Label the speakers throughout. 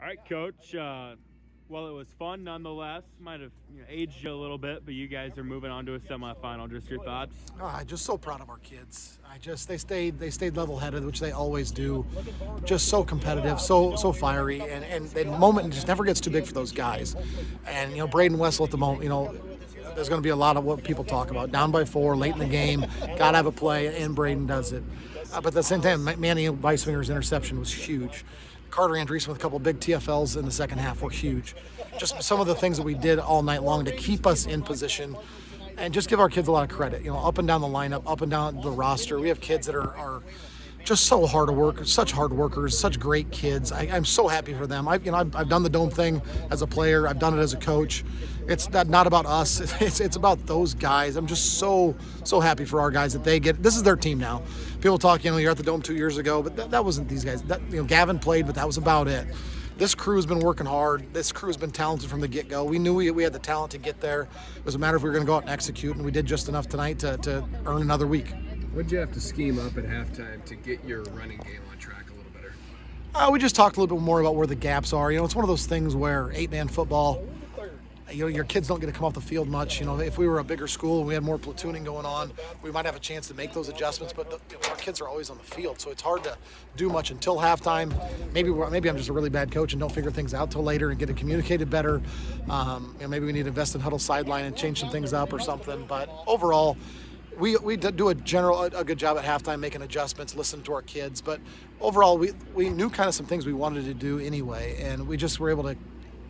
Speaker 1: All right, Coach. Well, it was fun nonetheless. Might have aged you a little bit, but you guys are moving on to a semifinal. Just your thoughts?
Speaker 2: Just so proud of our kids. They stayed level-headed, which they always do. Just so competitive, so fiery, and the moment just never gets too big for those guys. And Braden Wessel at the moment, there's going to be a lot of what people talk about. Down by 4, late in the game, got to have a play, and Braden does it. But at the same time, Manny Weisswinger's interception was huge. Carter Andreessen with a couple of big TFLs in the second half were huge. Just some of the things that we did all night long to keep us in position and just give our kids a lot of credit. Up and down the lineup, up and down the roster. We have kids that are just so hard to work, such hard workers, such great kids. I'm so happy for them. I've done the dome thing as a player. I've done it as a coach. It's not about us. It's about those guys. I'm just so happy for our guys that they get. This is their team now. People talk, you're at the dome 2 years ago, but that wasn't these guys. Gavin played, but that was about it. This crew's been working hard. This crew's been talented from the get-go. We knew we had the talent to get there. It was a matter if we were going to go out and execute, and we did just enough tonight to earn another week.
Speaker 3: What did you have to scheme up at halftime to get your running game on track a little better?
Speaker 2: We just talked a little bit more about where the gaps are. It's one of those things where 8-man football, your kids don't get to come off the field much. If we were a bigger school and we had more platooning going on, we might have a chance to make those adjustments, but our kids are always on the field, so it's hard to do much until halftime. Maybe I'm just a really bad coach and don't figure things out till later and get it communicated better. Maybe we need to invest in huddle sideline and change some things up or something, but overall, we did do a good job at halftime making adjustments, listening to our kids. But overall, we knew kind of some things we wanted to do anyway, and we just were able to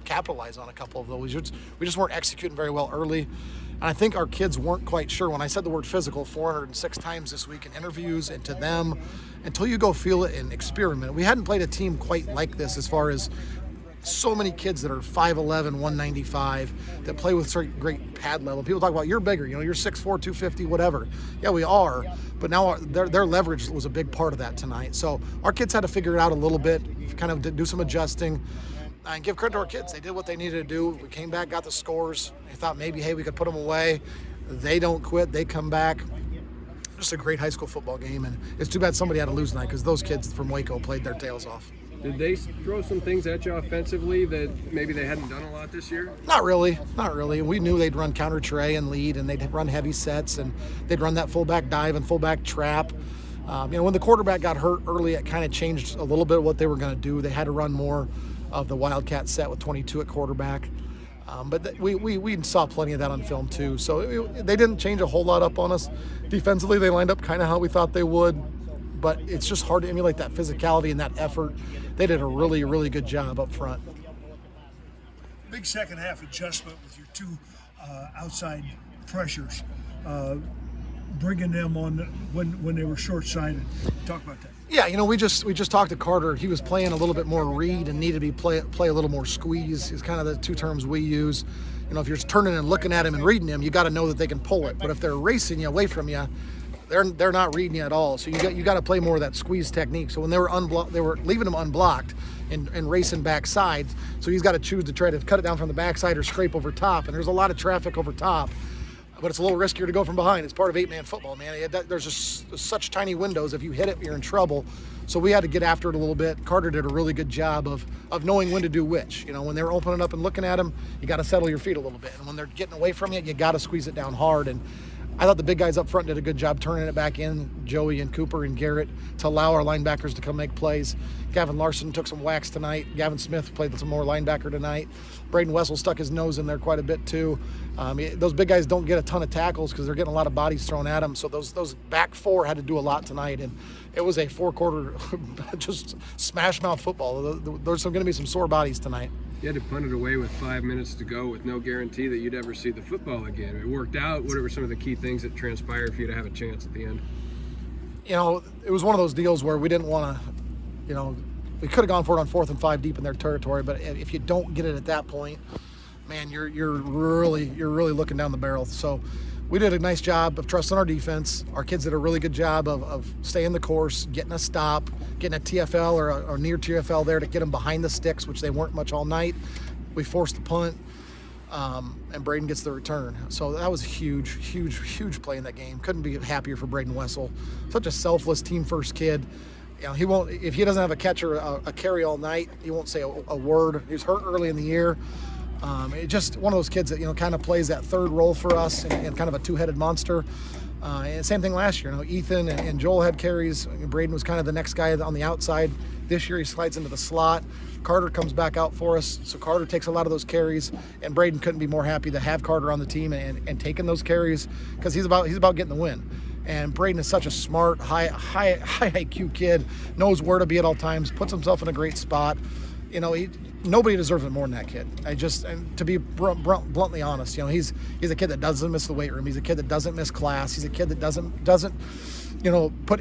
Speaker 2: capitalize on a couple of those. We just weren't executing very well early. And I think our kids weren't quite sure. When I said the word physical 406 times this week in interviews and to them, until you go feel it and experiment. We hadn't played a team quite like this as far as so many kids that are 5'11", 195 that play with great pad level. People talk about you're bigger, you're 6'4", 250, whatever. Yeah, we are, but now their leverage was a big part of that tonight. So our kids had to figure it out a little bit, kind of do some adjusting, and give credit to our kids. They did what they needed to do. We came back, got the scores. We thought maybe, hey, we could put them away. They don't quit. They come back. Just a great high school football game, and it's too bad somebody had to lose tonight because those kids from Waco played their tails off.
Speaker 3: Did they throw some things at you offensively that maybe they hadn't done a lot this year?
Speaker 2: Not really. We knew they'd run counter tray and lead, and they'd run heavy sets, and they'd run that fullback dive and fullback trap. When the quarterback got hurt early, it kind of changed a little bit what they were going to do. They had to run more of the Wildcat set with 22 at quarterback. But we saw plenty of that on film too. So they didn't change a whole lot up on us. Defensively, they lined up kind of how we thought they would. But it's just hard to emulate that physicality and that effort. They did a really, really good job up front.
Speaker 4: Big second half adjustment with your two outside pressures, bringing them on when they were short-sided. Talk about that.
Speaker 2: Yeah, we just talked to Carter. He was playing a little bit more read and needed to play a little more squeeze. Is kind of the two terms we use. If you're turning and looking at him and reading him, you got to know that they can pull it. But if they're racing you away from you, they're not reading you at all. So you got to play more of that squeeze technique. So when they were leaving him unblocked and racing backside. So he's got to choose to try to cut it down from the backside or scrape over top. And there's a lot of traffic over top. But it's a little riskier to go from behind. It's part of 8-man football, man. There's just such tiny windows. If you hit it, you're in trouble. So we had to get after it a little bit. Carter did a really good job of knowing when to do which. When they're opening up and looking at him, you got to settle your feet a little bit. And when they're getting away from you got to squeeze it down hard. And I thought the big guys up front did a good job turning it back in, Joey and Cooper and Garrett, to allow our linebackers to come make plays. Gavin Larson took some whacks tonight. Gavin Smith played some more linebacker tonight. Braden Wessel stuck his nose in there quite a bit too. Those big guys don't get a ton of tackles because they're getting a lot of bodies thrown at them. So those back four had to do a lot tonight. And it was a 4-quarter just smash mouth football. There's going to be some sore bodies tonight.
Speaker 3: You had to punt it away with 5 minutes to go with no guarantee that you'd ever see the football again. It worked out. What were some of the key things that transpired for you to have a chance at the end?
Speaker 2: It was one of those deals where we didn't want to, we could have gone for it on 4th and 5 deep in their territory, but if you don't get it at that point, man, you're really looking down the barrel. So we did a nice job of trusting our defense. Our kids did a really good job of staying the course, getting a stop, getting a TFL or a near TFL there to get them behind the sticks, which they weren't much all night. We forced the punt, and Braden gets the return. So that was a huge play in that game. Couldn't be happier for Braden Wessel. Such a selfless team-first kid. He won't, if he doesn't have a catch or a carry all night, he won't say a word. He was hurt early in the year. Just one of those kids that, kind of plays that third role for us and kind of a two-headed monster. And same thing last year. Ethan and Joel had carries. Braden was kind of the next guy on the outside. This year he slides into the slot. Carter comes back out for us, so Carter takes a lot of those carries, and Braden couldn't be more happy to have Carter on the team and taking those carries, because he's about getting the win. And Braden is such a smart, high IQ kid, knows where to be at all times, puts himself in a great spot. Nobody deserves it more than that kid. And to be bluntly honest, he's a kid that doesn't miss the weight room. He's a kid that doesn't miss class. He's a kid that doesn't put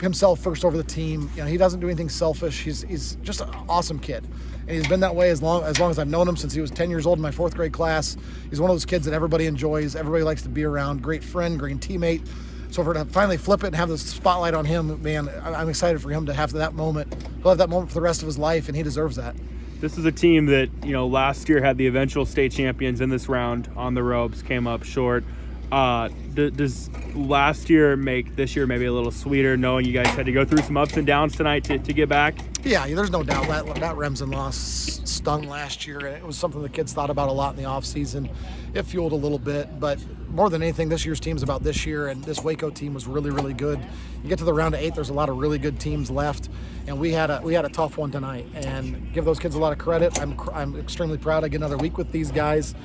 Speaker 2: himself first over the team. He doesn't do anything selfish. He's just an awesome kid, and he's been that way as long as I've known him, since he was 10 years old in my 4th grade class. He's one of those kids that everybody enjoys, everybody likes to be around. Great friend, great teammate. So for to finally flip it and have the spotlight on him, man, I'm excited for him to have that moment. He'll have that moment for the rest of his life, and he deserves that.
Speaker 1: This is a team that, last year had the eventual state champions in this round on the ropes, came up short. Does last year make this year maybe a little sweeter, knowing you guys had to go through some ups and downs tonight to get back?
Speaker 2: Yeah, there's no doubt that Remsen loss stung last year, and it was something the kids thought about a lot in the offseason. It fueled a little bit, but more than anything, this year's team is about this year, and this Waco team was really, really good. You get to the round of 8, there's a lot of really good teams left, and we had a tough one tonight, and give those kids a lot of credit. I'm extremely proud to get another week with these guys.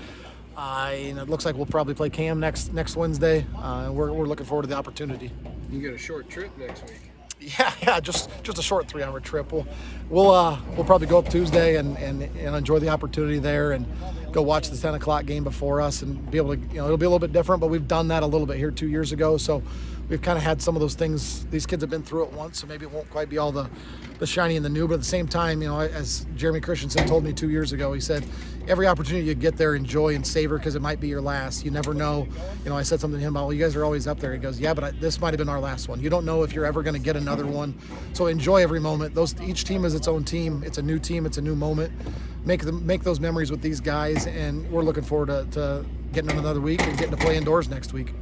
Speaker 2: It looks like we'll probably play Cam next Wednesday. We're looking forward to the opportunity.
Speaker 3: You got a short trip next week.
Speaker 2: Yeah, just a short 3-hour trip. We'll probably go up Tuesday and enjoy the opportunity there, and go watch the 10 o'clock game before us, and be able to, it'll be a little bit different, but we've done that a little bit here 2 years ago, so we've kind of had some of those things. These kids have been through it once, so maybe it won't quite be all the shiny and the new, but at the same time, as Jeremy Christensen told me 2 years ago, he said, every opportunity you get there, enjoy and savor, because it might be your last. You never know. I said something to him about, well, you guys are always up there. He goes, yeah, but this might have been our last one. You don't know if you're ever going to get another one. So enjoy every moment. Each team is its own team. It's a new team. It's a new moment. Make those memories with these guys, and we're looking forward to getting them another week and getting to play indoors next week.